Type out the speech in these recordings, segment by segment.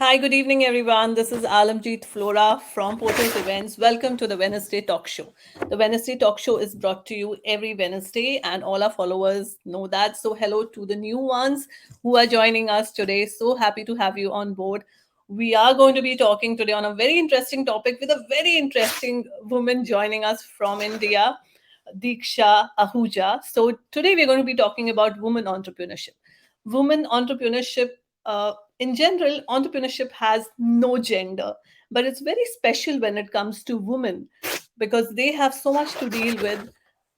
Hi, good evening, everyone. This is Alamjeet Flora from Portals Events. Welcome to the Wednesday Talk Show. The Wednesday Talk Show is brought to you every Wednesday, and all our followers know that. So, hello to the new ones who are joining us today. So happy to have you on board. We are going to be talking today on a very interesting topic with a very interesting woman joining us from India, Deeksha Ahuja. So, today we're going to be talking about women entrepreneurship. Women entrepreneurship, in general, entrepreneurship has no gender, but it's very special when it comes to women because they have so much to deal with.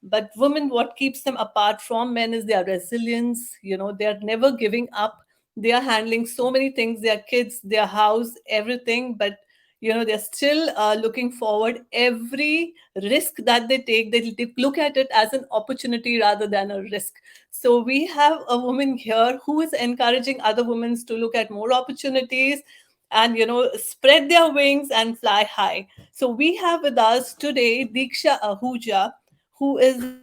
But women, what keeps them apart from men is their resilience. They are never giving up. They are handling so many things, their kids, their house, everything. But they're still looking forward. Every risk that they look at it as an opportunity rather than a risk. So we have a woman here who is encouraging other women to look at more opportunities and spread their wings and fly high. So we have with us today Deeksha Ahuja, who is the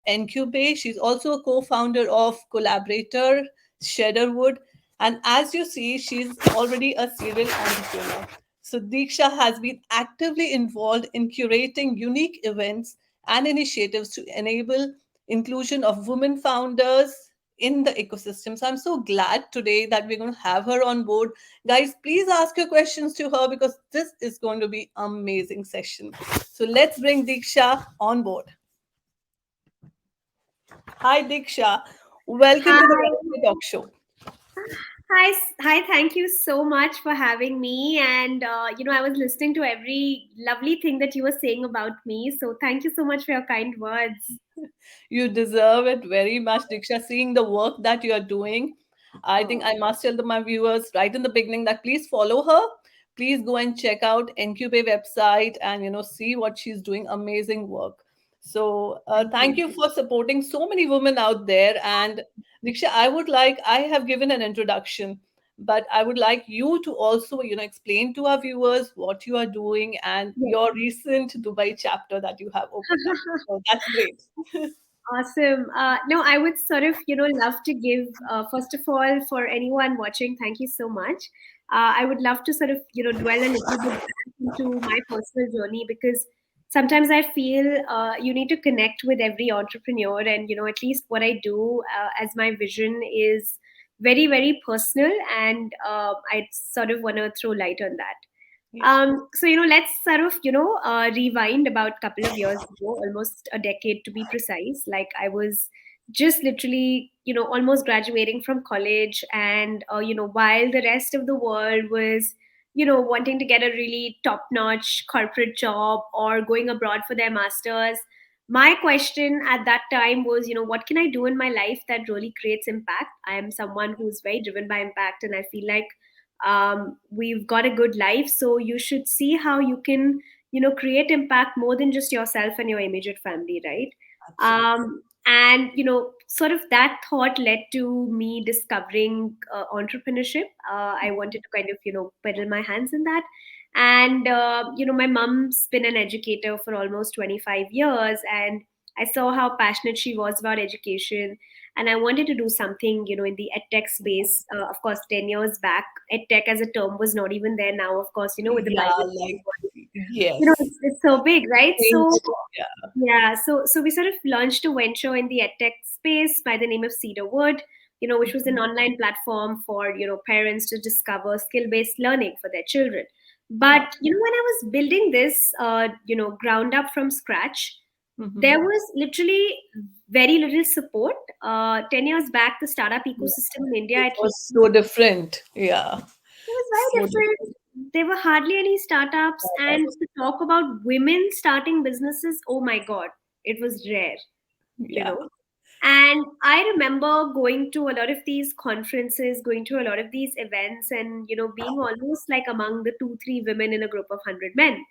founder of Encubay. She's also a co-founder of Collaborator, Shedderwood, and as you see, she's already a serial entrepreneur. So Deeksha has been actively involved in curating unique events and initiatives to enable inclusion of women founders in the ecosystem. So I'm so glad today that we're going to have her on board. Guys, please ask your questions to her because this is going to be amazing session. So let's bring Deeksha on board. Hi Deeksha, welcome to the Hi, Wednesday Talk Show. hi. Thank you so much for having me. And I was listening to every lovely thing that you were saying about me. So thank you so much for your kind words. You deserve it very much, Diksha. Seeing the work that you are doing, I think Oh, I must tell my viewers right in the beginning that please follow her. Please go and check out Encubay website and see what she's doing. Amazing work. So thank thank you. you for supporting so many women out there. And Diksha, I have given an introduction, but I would like you to also explain to our viewers what you are doing and Yes. your recent Dubai chapter that you have opened up. So that's great. Awesome. No, I would sort of, love to give, first of all, for anyone watching, thank you so much. I would love to sort of, dwell a little bit back into my personal journey because sometimes I feel you need to connect with every entrepreneur. And, at least what I do as my vision is very, very personal. And I sort of want to throw light on that. Yeah. So let's sort of rewind about a couple of years ago, almost a decade to be precise. Like I was just literally almost graduating from college, and while the rest of the world was wanting to get a really top notch corporate job or going abroad for their masters, my question at that time was what can I do in my life that really creates impact. I am someone who's very driven by impact, and I feel like we've got a good life, so you should see how you can create impact more than just yourself and your immediate family, right? Absolutely. And sort of that thought led to me discovering entrepreneurship. I wanted to kind of pedal my hands in that. And my mom's been an educator for almost 25 years, and I saw how passionate she was about education, and I wanted to do something, in the edtech space. Of course, 10 years back, edtech as a term was not even there. Now, of course, with the Yeah, rise of like AI, yes. it's so big, right? Change. So Yeah. yeah, so we sort of launched a venture in the edtech space by the name of Cedarwood, which was an online platform for parents to discover skill-based learning for their children. Wow. But when I was building this, ground up from scratch, Mm-hmm. there was literally very little support. 10 years back, the startup ecosystem in India, It at was least, so different. Yeah. it was very So different. different. There were hardly any startups, and Startups. to talk about women starting businesses, oh my god, it was rare, you Yeah. know. And I remember going to a lot of these conferences, going to a lot of these events, and being almost like among the 2, 3 women in a group of 100 men.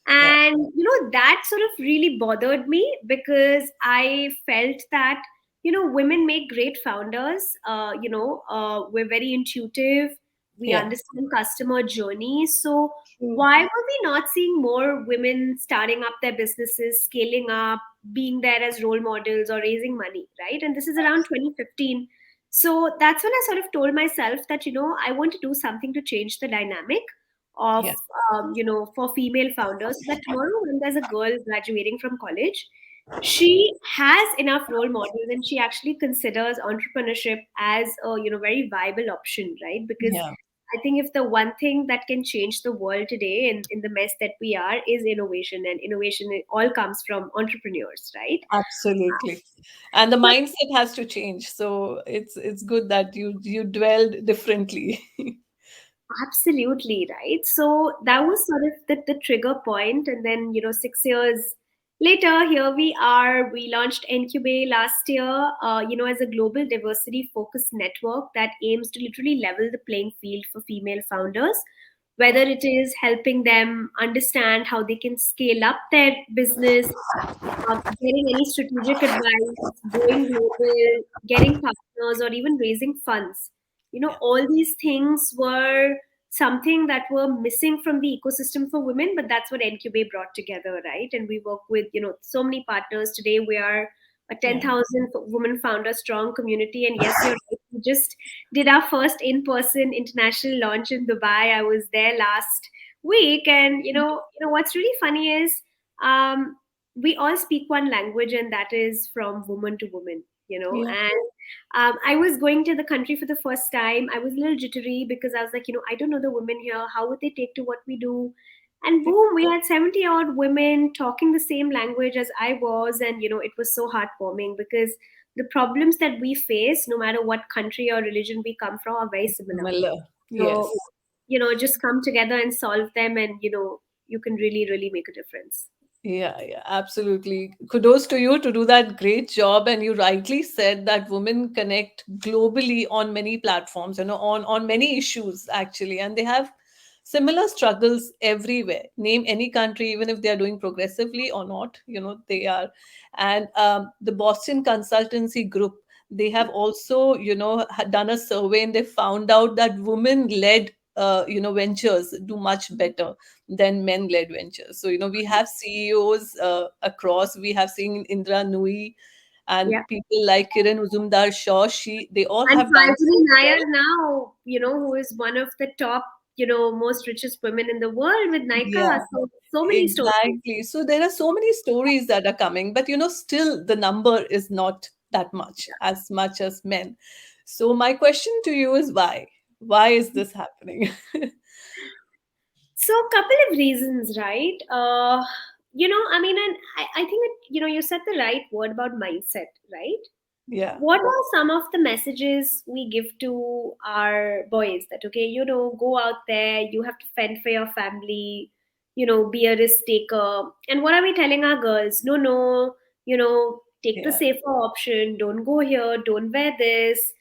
Yeah. And that sort of really bothered me because I felt that women make great founders. We're very intuitive, we Yeah. understand customer journey. So True. why were we not seeing more women starting up their businesses, scaling up, being there as role models or raising money, right? And this is around 2015. So that's when I sort of told myself that, I want to do something to change the dynamic of, Yeah. for female founders, so that tomorrow when there's a girl graduating from college, she has enough role models and she actually considers entrepreneurship as a, very viable option, right? Because Yeah. I think if the one thing that can change the world today in the mess that we are is innovation, and innovation, it all comes from entrepreneurs, right? Absolutely. And the So mindset has to change. So it's good that you dwelled differently. absolutely, right? So that was sort of the trigger point. And then, 6 years later, here we are. We launched Encubay last year, as a global diversity focused network that aims to literally level the playing field for female founders, whether it is helping them understand how they can scale up their business, getting any strategic advice, going global, getting partners, or even raising funds. Yeah. All these things were something that were missing from the ecosystem for women, but that's what Encubate brought together, right? And we work with, so many partners. Today we are a Yeah. 10,000 women founder strong community. And yes, you're right. We just did our first in-person international launch in Dubai. I was there last week. And, what's really funny is, um, we all speak one language, and that is from woman to woman, Yeah. and I was going to the country for the first time. I was a little jittery because I was like, I don't know the women here. How would they take to what we do? And boom, we had 70 odd women talking the same language as I was. And, it was so heartwarming because the problems that we face, no matter what country or religion we come from, are very similar. Similar. So, Yes. just come together and solve them, and, you can really, really make a difference. Yeah, yeah, absolutely. Kudos to you to do that great job. And you rightly said that women connect globally on many platforms, on many issues actually. And they have similar struggles everywhere. Name any country, even if they are doing progressively or not, they are. And the Boston Consultancy Group, they have also, done a survey and they found out that women led ventures do much better than men-led ventures. So we have CEOs across. We have seen Indra Nui and Yeah. people like Kiran Uzumdar Shaw. They all And have done Falguni so Nair well. now, who is one of the top, most richest women in the world with Nika. Yeah, So many stories. exactly. So there are so many stories that are coming, but still the number is not that much as men. So my question to you is why? Why is this happening? So, a couple of reasons, right? I mean, and I think that, you said the right word about mindset, right? Yeah, What are some of the messages we give to our boys that, okay, go out there, you have to fend for your family, be a risk taker? And what are we telling our girls? No, no, take the yeah, safer option, don't go here, don't wear this,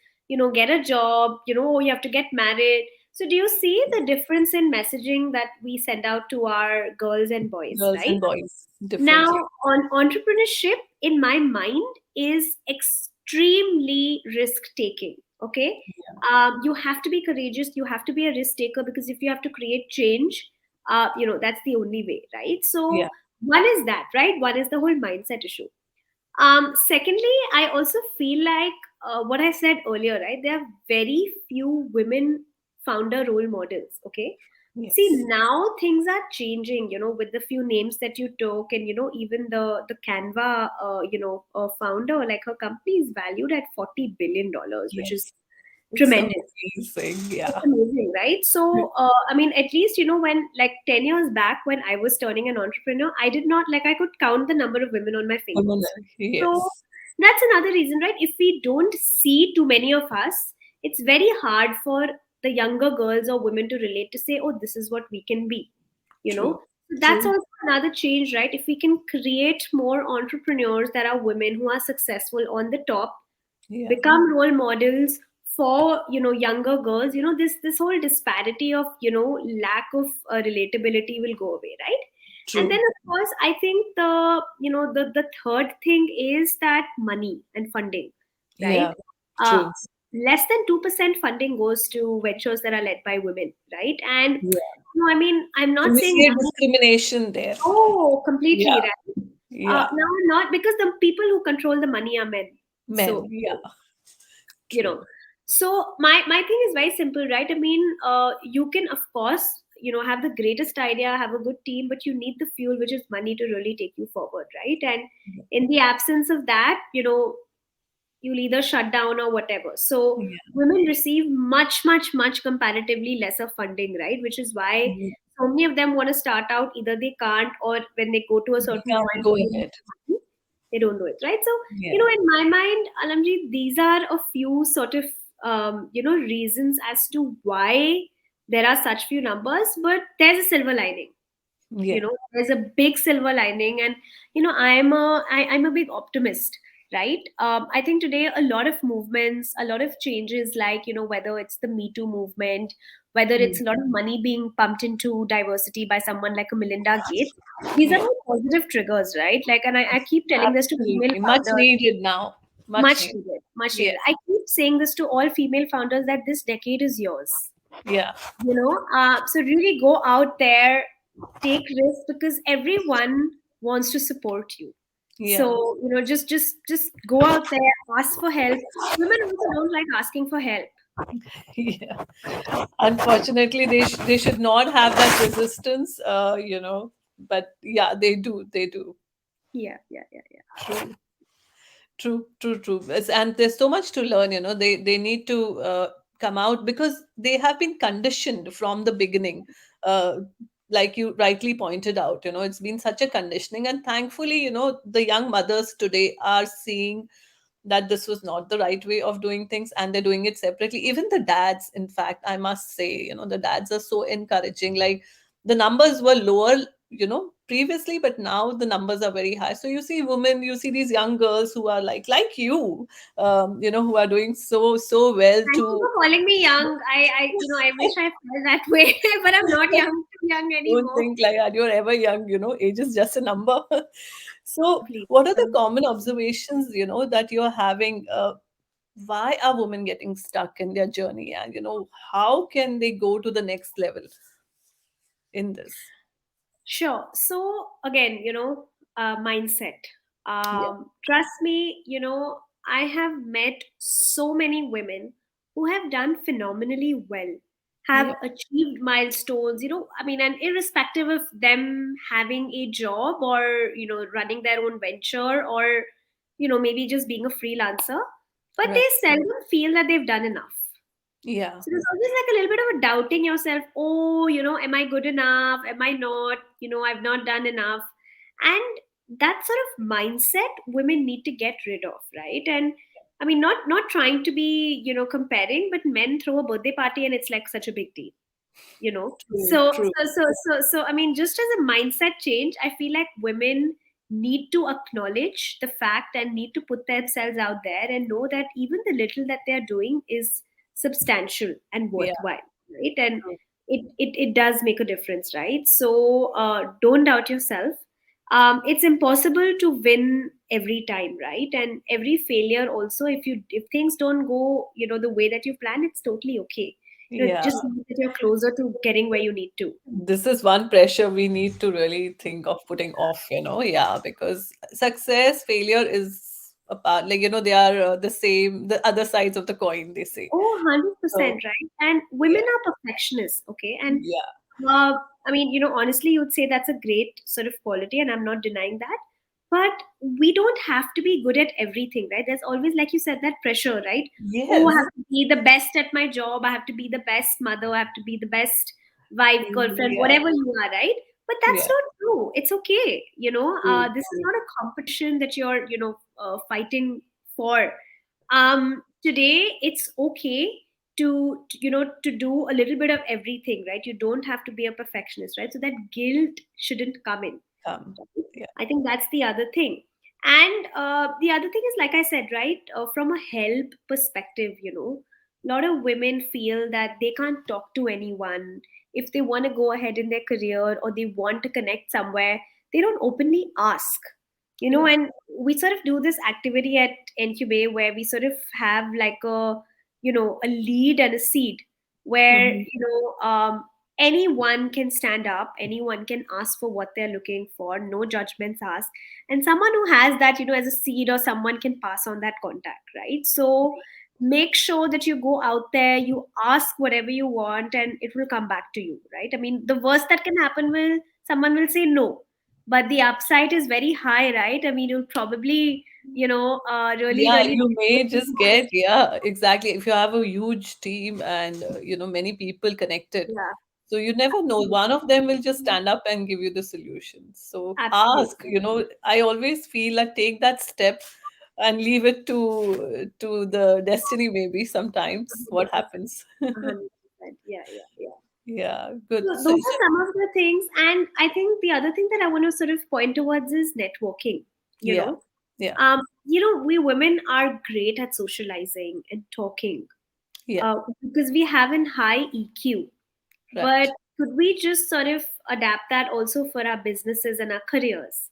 get a job, you have to get married. So do you see the difference in messaging that we send out to our girls and boys, girls right? and boys Now, differently. on entrepreneurship, in my mind, is extremely risk taking. Okay, you have to be courageous. You have to be a risk taker, because if you have to create change, that's the only way, right? Yeah, So one is that, right? One is the whole mindset issue. Secondly, I also feel like, what I said earlier, right? There are very few women founder role models. Okay. See, yes, now things are changing, with the few names that you took, and, even the Canva, founder, like her company is valued at $40 billion, which is yes. It's tremendous. amazing. It's Yeah. amazing, right? So, I mean, at least, when like 10 years back, when I was turning an entrepreneur, I did not, like, I could count the number of women on my Women, fingers. So, yes. that's another reason, right? If we don't see too many of us, it's very hard for the younger girls or women to relate to say, oh, this is what we can be, you True. know? So that's True. also another change, right? If we can create more entrepreneurs that are women who are successful on the top, Yeah. become role models for, younger girls, this whole disparity of, lack of relatability will go away, right? And then True. of course I think the third thing is that money and funding, right? Yeah. uh, True. Less than 2% funding goes to ventures that are led by women, right? And Yeah. I mean, I'm So not we saying see a money. discrimination there. Oh, Yeah. completely right. Yeah. Now, not because the people who control the money are men. Men. So, Yeah. you know True. So my thing is very simple, right? I mean, you can of course, have the greatest idea, have a good team, but you need the fuel, which is money, to really take you forward, right? And in the absence of that, you'll either shut down or whatever. So Yeah. women receive much, much, much comparatively lesser funding, right? Which is why Yeah. so many of them want to start out, either they can't, or when they go to a They certain can't point, go ahead. they don't do it, right? So, Yeah. in my mind, Alamji, these are a few sort of, reasons as to why there are such few numbers, but there's a silver lining. Yeah. There's a big silver lining. And I'm a big optimist, right? I think today a lot of movements, a lot of changes, like, whether it's the Me Too movement, whether it's Mm. a lot of money being pumped into diversity by someone like a Melinda Gates, these are Yeah. all positive triggers, right? Like, and I keep telling this to female Absolutely. Much founders. needed now. Much Much needed. needed, much Yeah. needed. I keep saying this to all female founders, that this decade is yours. Yeah. So really go out there, take risks, because everyone wants to support you. Yeah. So just go out there, ask for help. Women also don't like asking for help. Yeah. Unfortunately, they should not have that resistance, but yeah, they do. They do. Yeah, yeah, yeah, yeah. True. True, true, true. And there's so much to learn, they need to come out because they have been conditioned from the beginning. Uh, like you rightly pointed out, it's been such a conditioning. And thankfully, the young mothers today are seeing that this was not the right way of doing things and they're doing it separately. Even the dads, in fact, I must say, the dads are so encouraging. Like the numbers were lower, previously, but now the numbers are very high. So you see women, you see these young girls who are like you, who are doing so well Thank you to for calling me young. I wish I felt that way, but I'm not young don't anymore. think like that you're ever young, age is just a number. So Completely. what are the common observations, that you're having? Why are women getting stuck in their journey, and how can they go to the next level in this? Sure. So again, mindset. Yeah. Trust me, I have met so many women who have done phenomenally well, have Yeah. achieved milestones, I mean, and irrespective of them having a job, or, running their own venture, or, maybe just being a freelancer, but they Right. seldom feel that they've done enough. Yeah. So there's always like a little bit of a doubting yourself. Oh, am I good enough? Am I not? I've not done enough. And that sort of mindset women need to get rid of, right? And I mean, not trying to be, comparing, but men throw a birthday party and it's like such a big deal, True. so True. I mean, just as a mindset change, I feel like women need to acknowledge the fact and need to put themselves out there and know that even the little that they're doing is substantial and Yeah. worthwhile, right? And True. it does make a difference, right? So don't doubt yourself. It's impossible to win every time, right? And every failure also, if things don't go the way that you plan, it's totally okay. Yeah. Just means that you're closer to getting where you need to. This is one pressure we need to really think of putting off, yeah, because success, failure is a part, like, they are the same, the other sides of the coin, they say. Oh, So, 100%, right? And women yeah. are perfectionists, okay? And Yeah. I mean, honestly, you'd say that's a great sort of quality, and I'm not denying that. But we don't have to be good at everything, right? There's always, like you said, that pressure, right? Oh, I Yes. have to be the best at my job. I have to be the best mother. I have to be the best wife, girlfriend, Yeah. whatever you are, right? But that's Yeah. not true. It's okay. True. This is True. not a competition that you're, fighting for. Today it's okay to do a little bit of everything, right? You don't have to be a perfectionist, right? So that guilt shouldn't come in, Come. right? Yeah. I think that's the other thing. And the other thing is, like I said, right, from a help perspective, a lot of women feel that they can't talk to anyone if they want to go ahead in their career, or they want to connect somewhere. They don't openly ask, Yeah. and we sort of do this activity at Encubay where we sort of have like a lead and a seed, where Mhm. anyone can stand up, anyone can ask for what they're looking for, no judgments asked, and someone who has that as a seed, or someone can pass on that contact, right? So make sure that you go out there, you ask whatever you want, and it will come back to you, right? I mean, the worst that can happen will someone will say no, but the upside is very high, right? I mean, you'll probably, really, Yeah, really. you may just get, yeah, exactly. If you have a huge team and, many people connected, Yeah, so you never know. One absolutely. of them will just stand up and give you the solution. So ask, Absolutely. I always feel like take that step and leave it to the destiny, maybe sometimes what 100%. happens. 100%. Yeah, yeah, yeah. Yeah, good. So those are some of the things. And I think the other thing that I want to sort of point towards is networking, you Yeah, know. yeah, We women are great at socializing and talking, yeah, because we have an high EQ. But right. could we just sort of adapt that also for our businesses and our careers?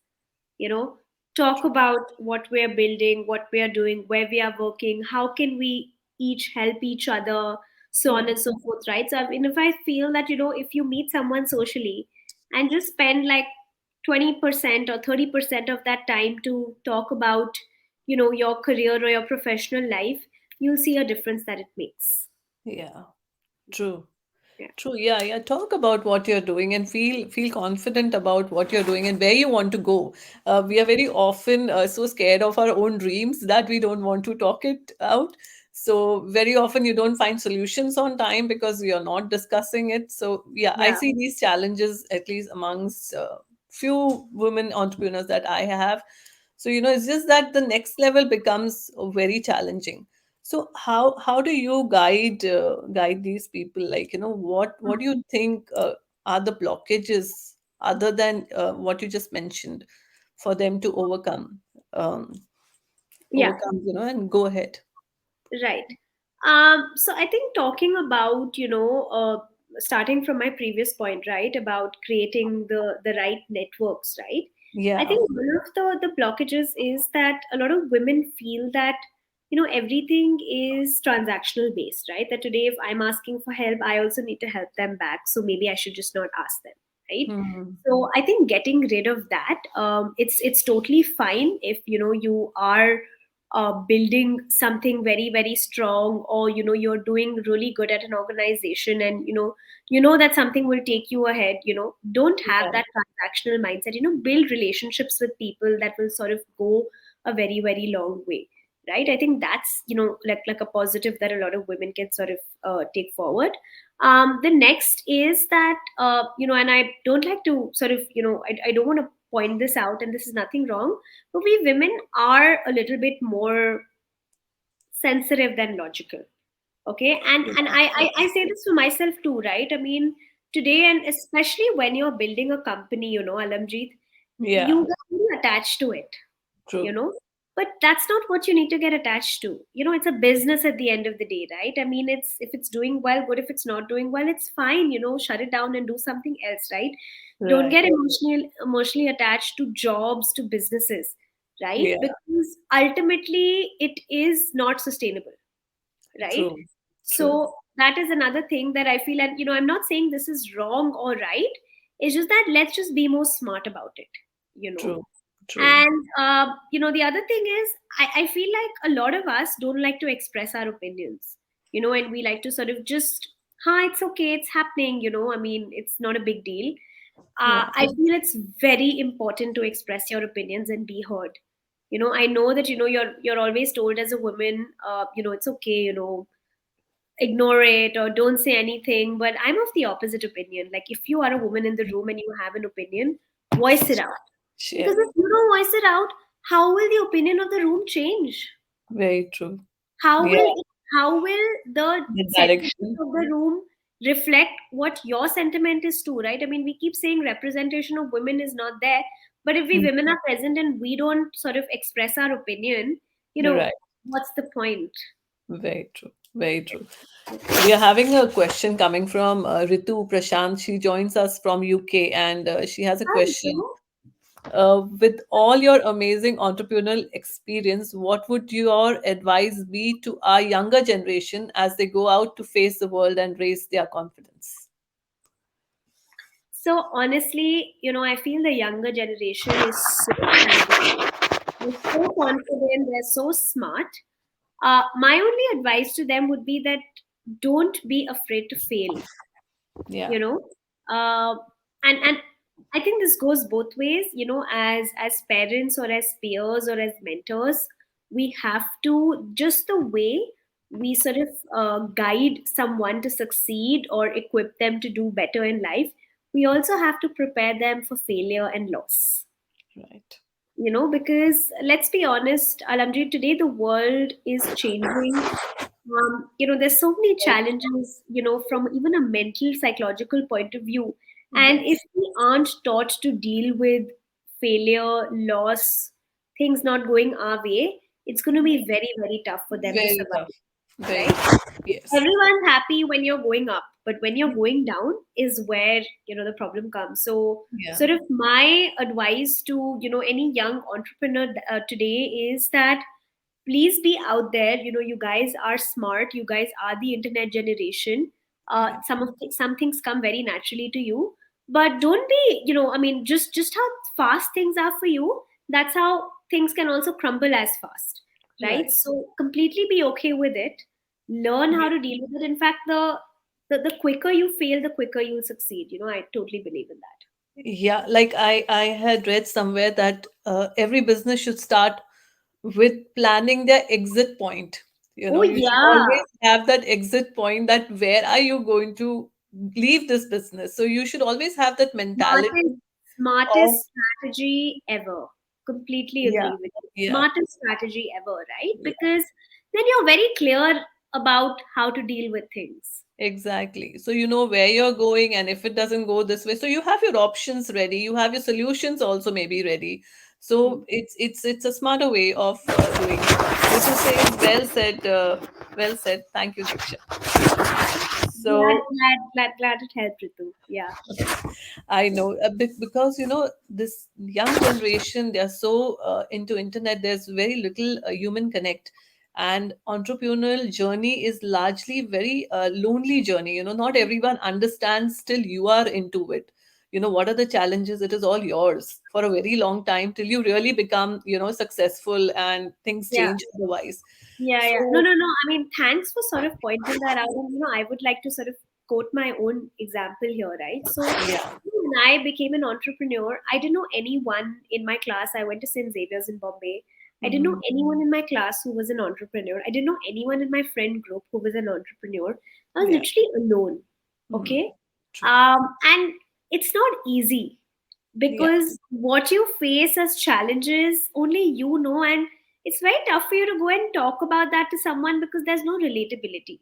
you know Talk about what we're building, what we are doing, where we are working, how can we each help each other, so on Right. and so forth, right? So I mean, if I feel that, if you meet someone socially and just spend like 20% or 30% of that time to talk about, your career or your professional life, you'll see a difference that it makes. Yeah, true. Yeah. True. Yeah, yeah. Talk about what you're doing and feel confident about what you're doing and where you want to go. We are very often so scared of our own dreams that we don't want to talk it out. So very often you don't find solutions on time because you're not discussing it. So yeah, I Yeah. see these challenges at least amongst few women entrepreneurs that I have. So it's just that the next level becomes very challenging. So how do you guide these people? Like, what do you think are the blockages other than what you just mentioned for them to um, Yeah. overcome, and go ahead. Right. So I think talking about, starting from my previous point, right, about creating the right networks, right? I Yeah. think one of the blockages is that a lot of women feel that, everything is transactional based, right? That today, if I'm asking for help, I also need to help them back. So maybe I should just not ask them, right? Hmm. So I think getting rid of that, it's totally fine if, you are building something very very strong, or you're doing really good at an organization, and that something will take you ahead. Don't have Yeah. that transactional mindset. Build relationships with people that will sort of go a very very long way, right? I think that's, like a positive that a lot of women can sort of take forward. The next is that, and I don't like to sort of, I don't want to point this out, and this is nothing wrong, but we women are a little bit more sensitive than logical. Okay. And I say this for myself too, right? I mean, today, and especially when you're building a company, Alamjeet, Yeah. you get really attached to it, you True. know but that's not what you need to get attached to. It's a business at the end of the day, right? I mean, it's if it's doing well, good. If it's not doing well, it's fine. Shut it down and do something else, right? Don't Right. get emotionally attached to jobs, to businesses, right? Yeah. Because ultimately it is not sustainable, right? True. True. So that is another thing that I feel. And I'm not saying this is wrong or right. It's just that let's just be more smart about it, you know True. True. and the other thing is, I feel like a lot of us don't like to express our opinions, and we like to sort of just, it's okay, it's happening, I mean, it's not a big deal. Yeah. I feel it's very important to express your opinions and be heard. I know that, you're always told as a woman, it's okay, ignore it or don't say anything. But I'm of the opposite opinion. Like, if you are a woman in the room and you have an opinion, voice it out. Because Share. if you don't voice it out, how will the opinion of the room change? Very true. How Yeah. will how will the The sentiment direction. of the room reflect what your sentiment is too, right? I mean, we keep saying representation of women is not there, but if we Mm. women are present and we don't sort of express our opinion, Right. what's the point? Very true. Very true. We are having a question coming from Ritu Prashant. She joins us from UK and she has a Hi, question. Joe. With all your amazing entrepreneurial experience, what would your advice be to our younger generation as they go out to face the world and raise their confidence? So honestly, I feel the younger generation is so talented. They're so confident. They're so smart. My only advice to them would be that don't be afraid to fail. Yeah. You know, uh, and I think this goes both ways. You know, as parents or as peers or as mentors, we have to, just the way we sort of guide someone to succeed or equip them to do better in life, we also have to prepare them for failure and loss. Right. You know, because let's be honest, Alamji, today the world is changing. You know, there's so many challenges, you know, from even a mental psychological point of view. And if Yes. we aren't taught to deal with failure, loss, things not going our way, it's going to be very, very tough for them to Very tough. survive, Very right? tough. Yes. Everyone's happy when you're going up, but when you're going down is where, you know, the problem comes. So Yeah. sort of my advice to, you know, any young entrepreneur today is that please be out there. You know, you guys are smart, you guys are the internet generation. Yeah. Some things come very naturally to you, but don't be, you know, I mean, just how fast things are for you, that's how things can also crumble as fast, right? Right. So completely be okay with it, learn how to deal with it. In fact, the quicker you fail, the quicker you'll succeed. You know, I totally believe in that. Yeah, like I had read somewhere that every business should start with planning their exit point. You Oh know, you should yeah. always have that exit point, that where are you going to leave this business. So you should always have that Smartest, mentality of, smartest strategy ever. Completely yeah, agree with you. yeah, Smartest strategy ever, right? yeah. Because then you're very clear about how to deal with things. Exactly. So you know where you're going, and if it doesn't go this way, so you have your options ready, you have your solutions also maybe ready. Hmm. So it's a smarter way of doing it. This is saying well said, well said. Thank you, Diksha. Glad, So glad, glad, glad it helped, Ritu. Yeah. I know a bit, because you know this young generation, they are so into internet. There's very little human connect, and entrepreneurial journey is largely very lonely journey. You know, not everyone understands till you are into it. You know what are the challenges? It is all yours for a very long time till you really become, you know, successful and things Yeah. change otherwise. Yeah, yeah. No, So no, no. I mean, thanks for sort of pointing that out. And, you know, I would like to sort of quote my own example here, right? So, yeah, when I became an entrepreneur, I didn't know anyone in my class. I went to St. Xavier's in Bombay. I didn't know hmm, anyone in my class who was an entrepreneur. I didn't know anyone in my friend group who was an entrepreneur. I was yeah, literally alone. hmm, Okay. true, And it's not easy, yeah, because what you face as challenges only you know, and it's very tough for you to go and talk about that to someone because there's no relatability.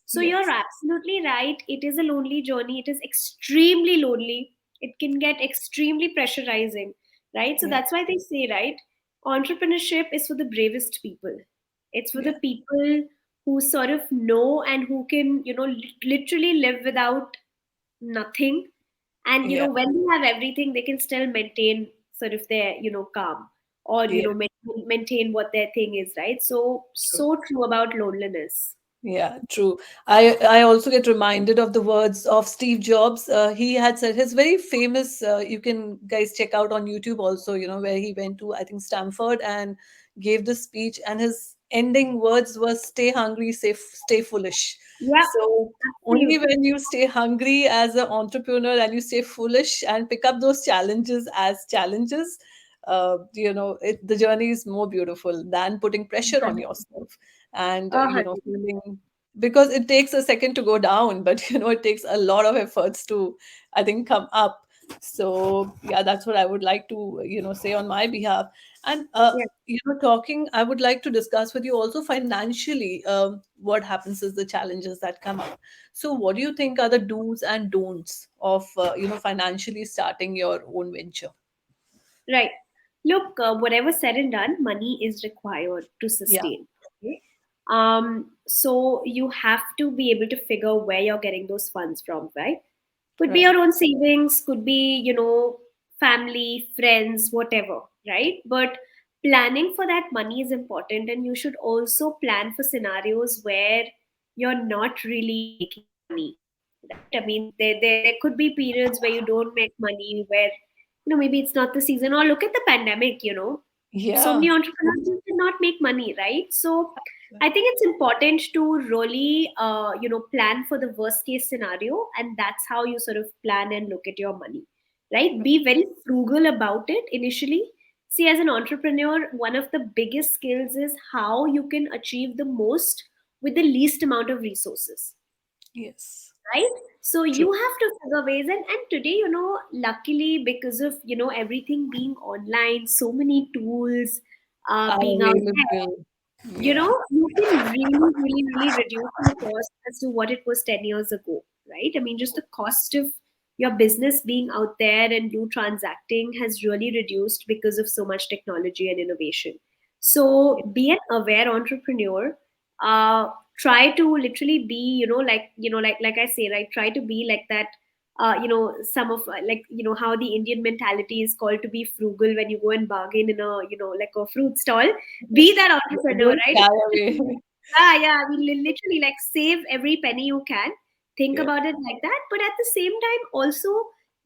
So you're yes, absolutely right, it is a lonely journey, it is extremely lonely, it can get extremely pressurizing, right? So yeah, that's why they say, right, entrepreneurship is for the bravest people. It's for the yeah, people who sort of know and who can, you know, literally live without nothing. And you yeah, know, when they have everything, they can still maintain sort of their, you know, calm, or you yeah. know, maintain what their thing is, right? So True. so true about loneliness. Yeah, true. I also get reminded of the words of Steve Jobs. He had said his very famous. You can guys check out on YouTube also. You know where he went to, I think Stanford, and gave the speech, and his ending words was "Stay hungry, stay foolish." Yeah, So only absolutely. when you stay hungry as an entrepreneur and you stay foolish and pick up those challenges as challenges, you know, the journey is more beautiful than putting pressure on 100%. yourself and you know 100%. feeling, because it takes a second to go down, but you know it takes a lot of efforts to, I think, come up. So yeah, that's what I would like to, you know, say on my behalf. And Yeah. you know, talking, I would like to discuss with you also financially, what happens is the challenges that come up. So what do you think are the do's and don'ts of you know, financially starting your own venture? Right. Look, whatever said and done, money is required to Yeah, sustain. Okay. So you have to be able to figure where you're getting those funds from, right? Could be right, your own savings, could be, you know, family, friends, whatever, right? But planning for that money is important, and you should also plan for scenarios where you're not really making money, right? I mean, there could be periods where you don't make money, where, you know, maybe it's not the season, or look at the pandemic, you know, so yeah, many entrepreneurs just did not make money, right? So I think it's important to really, plan for the worst case scenario, and that's how you sort of plan and look at your money, right? Be very frugal about it initially. See, as an entrepreneur, one of the biggest skills is how you can achieve the most with the least amount of resources, Yes. right? So True. you have to figure ways, and today, luckily, because of everything being online, so many tools being out there, Available. Yeah. you can really, really, really reduce the cost as to what it was 10 years ago, right? I mean, just the cost of your business being out there and you transacting has really reduced because of so much technology and innovation. Yeah. So be an aware entrepreneur. Try to literally be, like I say, right? Try to be like that. Some of like how the Indian mentality is called to be frugal when you go and bargain in a like a fruit stall. Be that entrepreneur, Don't right? shy away. Yeah, yeah. I mean, literally, like save every penny you can. Think Yeah. about it like that. But at the same time, also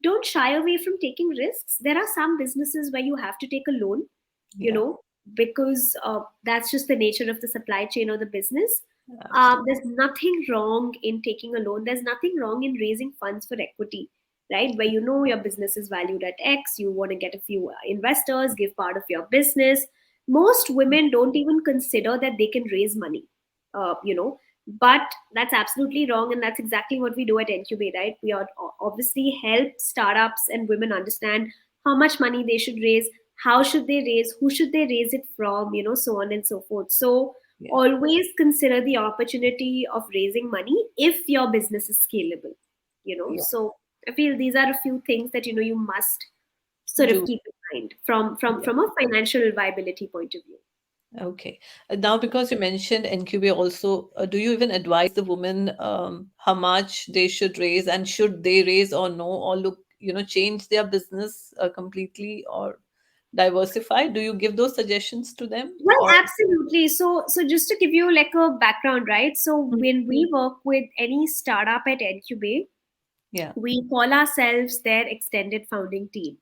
don't shy away from taking risks. There are some businesses where you have to take a loan, you Yeah. know, because that's just the nature of the supply chain or the business. Absolutely. There's nothing wrong in taking a loan. There's nothing wrong in raising funds for equity, right? Where your business is valued at X, you want to get a few investors, give part of your business. Most women don't even consider that they can raise money, but that's absolutely wrong, and that's exactly what we do at Encubay, right? We are obviously help startups and women understand how much money they should raise, how should they raise, who should they raise it from, so on and so forth. So Yeah. always consider the opportunity of raising money if your business is scalable, Yeah. so I feel these are a few things that you must sort of Do. keep in mind from from Yeah. from a financial viability point of view. Okay. Now, because you mentioned Encubay also, do you even advise the women how much they should raise, and should they raise or no, or look, change their business completely or diversify? Do you give those suggestions to them? Well, Or absolutely. So just to give you like a background, right? So Mhm. when we work with any startup at Encubay, Yeah. we call ourselves their extended founding team,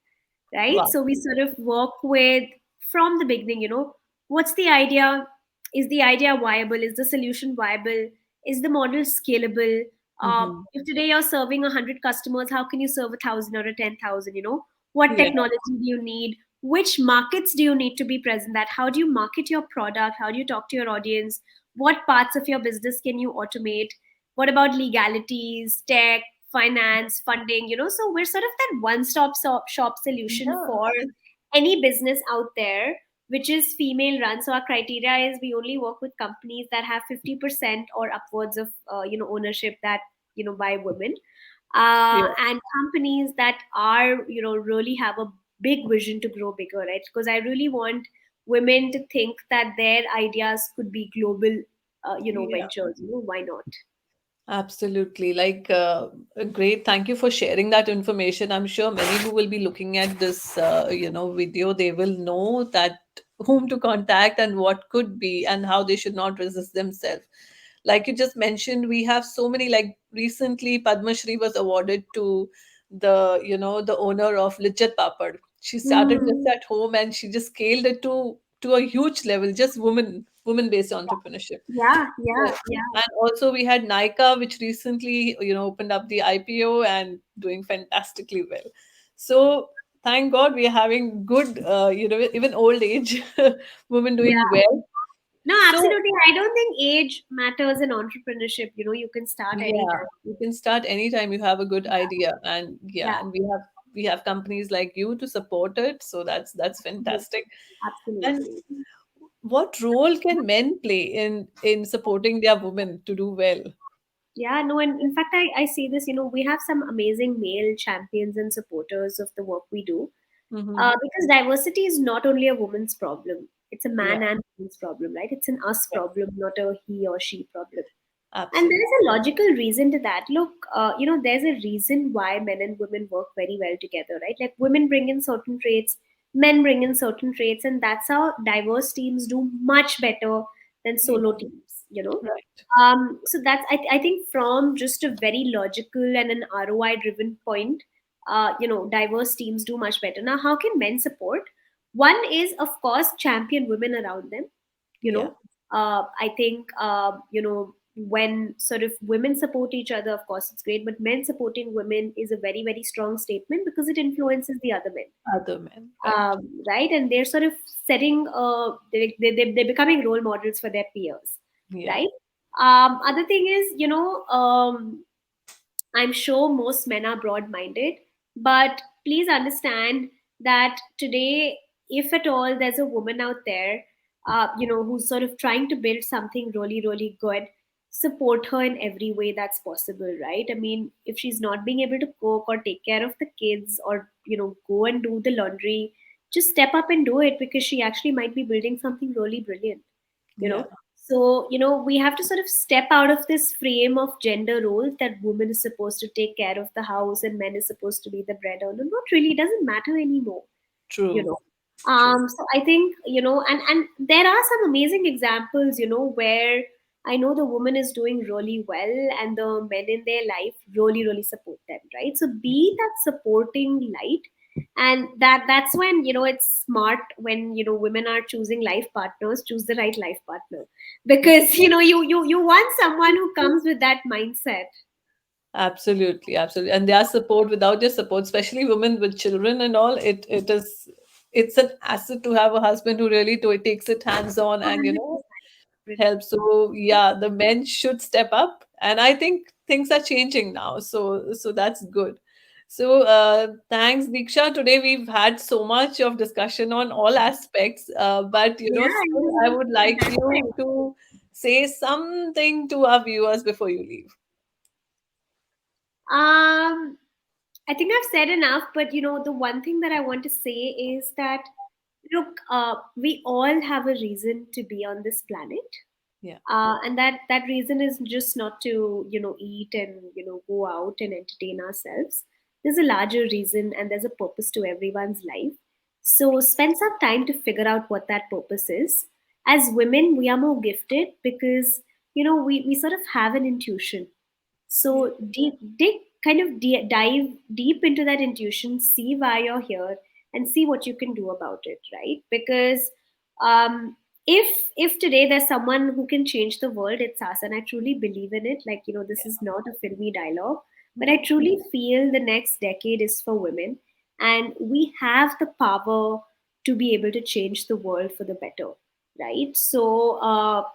right? Wow. So we sort of work with from the beginning, what's the idea? Is the idea viable? Is the solution viable? Is the model scalable? Hmm. If today you're serving 100 customers, how can you serve 1,000 or a 10,000? What Yeah. technology do you need? Which markets do you need to be present at? How do you market your product? How do you talk to your audience? What parts of your business can you automate? What about legalities, tech, finance, funding? So we're sort of that one-stop shop solution Yeah. for any business out there which is female run. So our criteria is we only work with companies that have 50% or upwards of ownership that by women, Yeah. and companies that are really have a big vision to grow bigger, right? Because I really want women to think that their ideas could be global Yeah. ventures. Why not? Absolutely. Like, great. Thank you for sharing that information. I'm sure many who will be looking at this, video, they will know that whom to contact and what could be and how they should not resist themselves. Like you just mentioned, we have so many, like recently Padma Shri was awarded to the owner of Lichat Papad. She started just Mm, at home and she just scaled it to a huge level, just women based entrepreneurship. yeah, yeah, So, yeah. and also we had Nika, which recently, opened up the IPO and doing fantastically well. So thank God we are having good, even old age women doing Yeah. well. No, So absolutely. I don't think age matters in entrepreneurship. You can start yeah, anytime. you can start anytime you have a good Yeah, idea, and yeah, yeah, and we have companies like you to support it. So that's absolutely. fantastic. And Absolutely. what role can men play in supporting their women to do well? Yeah, no, and in fact, I see this, we have some amazing male champions and supporters of the work we do. Mm-hmm. Because diversity is not only a woman's problem, it's a Yeah, man and woman's problem, right? It's an us yeah, problem, not a he or she problem. And absolutely. there's a logical reason to that. Look, there's a reason why men and women work very well together, right? Like women bring in certain traits, men bring in certain traits, and that's how diverse teams do much better than Yeah, solo teams. right. So that's I think from just a very logical and an ROI driven point, diverse teams do much better. Now, how can men support? One is, of course, champion women around them, you Yeah, know I think, when sort of women support each other, of course, it's great, but men supporting women is a very, very strong statement because it influences the other men. Other men, right? Right? And they're sort of setting, they're becoming role models for their peers, Yeah, right? Other thing is, I'm sure most men are broad minded, but please understand that today, if at all there's a woman out there, who's sort of trying to build something really, really good, support her in every way that's possible, right? I mean, if she's not being able to cook or take care of the kids or, go and do the laundry, just step up and do it because she actually might be building something really brilliant, you yeah, know so we have to sort of step out of this frame of gender roles that woman is supposed to take care of the house and men is supposed to be the breadwinner. Not really, it doesn't matter anymore you true, know true. so I think, and there are some amazing examples, where I know the woman is doing really well and the men in their life really, really support them, right? So be that supporting light. And that's when, it's smart when, women are choosing life partners, choose the right life partner, because you want someone who comes with that mindset. Absolutely, absolutely. And their support, without their support, especially women with children and all, it is, it's an asset to have a husband who really takes it hands on and 100%. help. So yeah, the men should step up, and I think things are changing now. So that's good. So thanks, Diksha. Today we've had so much of discussion on all aspects, but Yeah, it still, was I would like you fantastic. to say something to our viewers before you leave. um I think I've said enough, but the one thing that I want to say is that, look, we all have a reason to be on this planet, Yeah, and that reason is just not to eat and go out and entertain ourselves. There's a larger reason, and there's a purpose to everyone's life. So spend some time to figure out what that purpose is. As women, we are more gifted because we sort of have an intuition. yeah, So dive deep into that intuition, see why you're here, and see what you can do about it, right? Because um, if today there's someone who can change the world, it's us, and I truly believe in it. Like this is not a filmy dialogue, but I yeah. truly feel the next decade is for women, and we have the power to be able to change the world for the better, right? So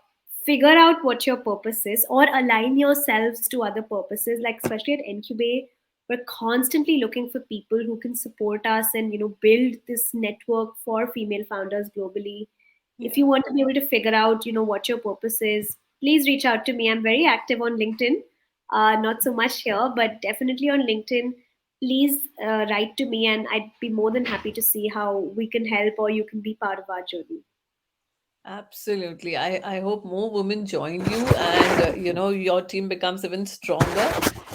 figure out what your purpose is or align yourselves to other purposes, like especially at Encubay, we're constantly looking for people who can support us and build this network for female founders globally. If Yeah. you want to be able to figure out what your purpose is, please reach out to me. I'm very active on LinkedIn, not so much here, but definitely on LinkedIn. Please write to me, and I'd be more than happy to see how we can help or you can be part of our journey. Absolutely. I hope more women join you, and your team becomes even stronger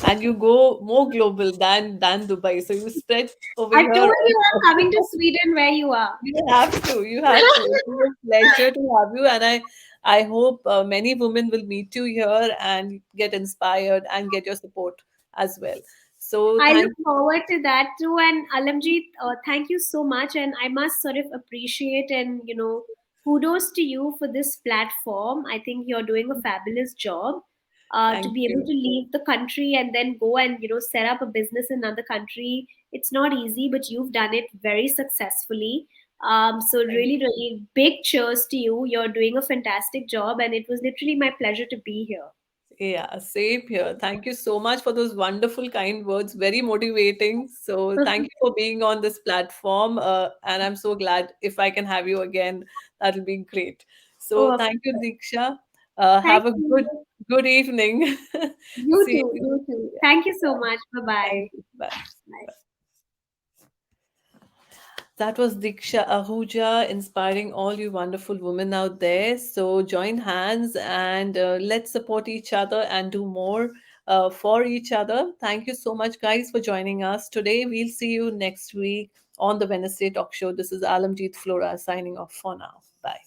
and you go more global than Dubai. So you spread over I here told all you I'm coming to over. Sweden where you are. You have to. You have to. It was a pleasure to have you, and I hope many women will meet you here and get inspired and get your support as well. So I look thank forward to that too. And Alamjeet, thank you so much. And I must sort of appreciate and, kudos to you for this platform. I think you're doing a fabulous job to thank be able you. to leave the country and then go and, set up a business in another country. It's not easy, but you've done it very successfully. So Thank really, really big cheers to you. You're doing a fantastic job. And it was literally my pleasure to be here. Yeah, same here. Thank you so much for those wonderful, kind words. Very motivating. So, thank you for being on this platform. And I'm so glad if I can have you again, that'll be great. Oh, So, of thank you, course. Diksha. Thank Have a you. good evening. You See too. you. You too. Yeah, Thank you so yeah. much. Bye Thank bye. you. Bye. Bye. That was Diksha Ahuja inspiring all you wonderful women out there. So join hands and let's support each other and do more for each other. Thank you so much, guys, for joining us today. We'll see you next week on the Wednesday Talk Show. This is Alamjeet Flora signing off for now. Bye.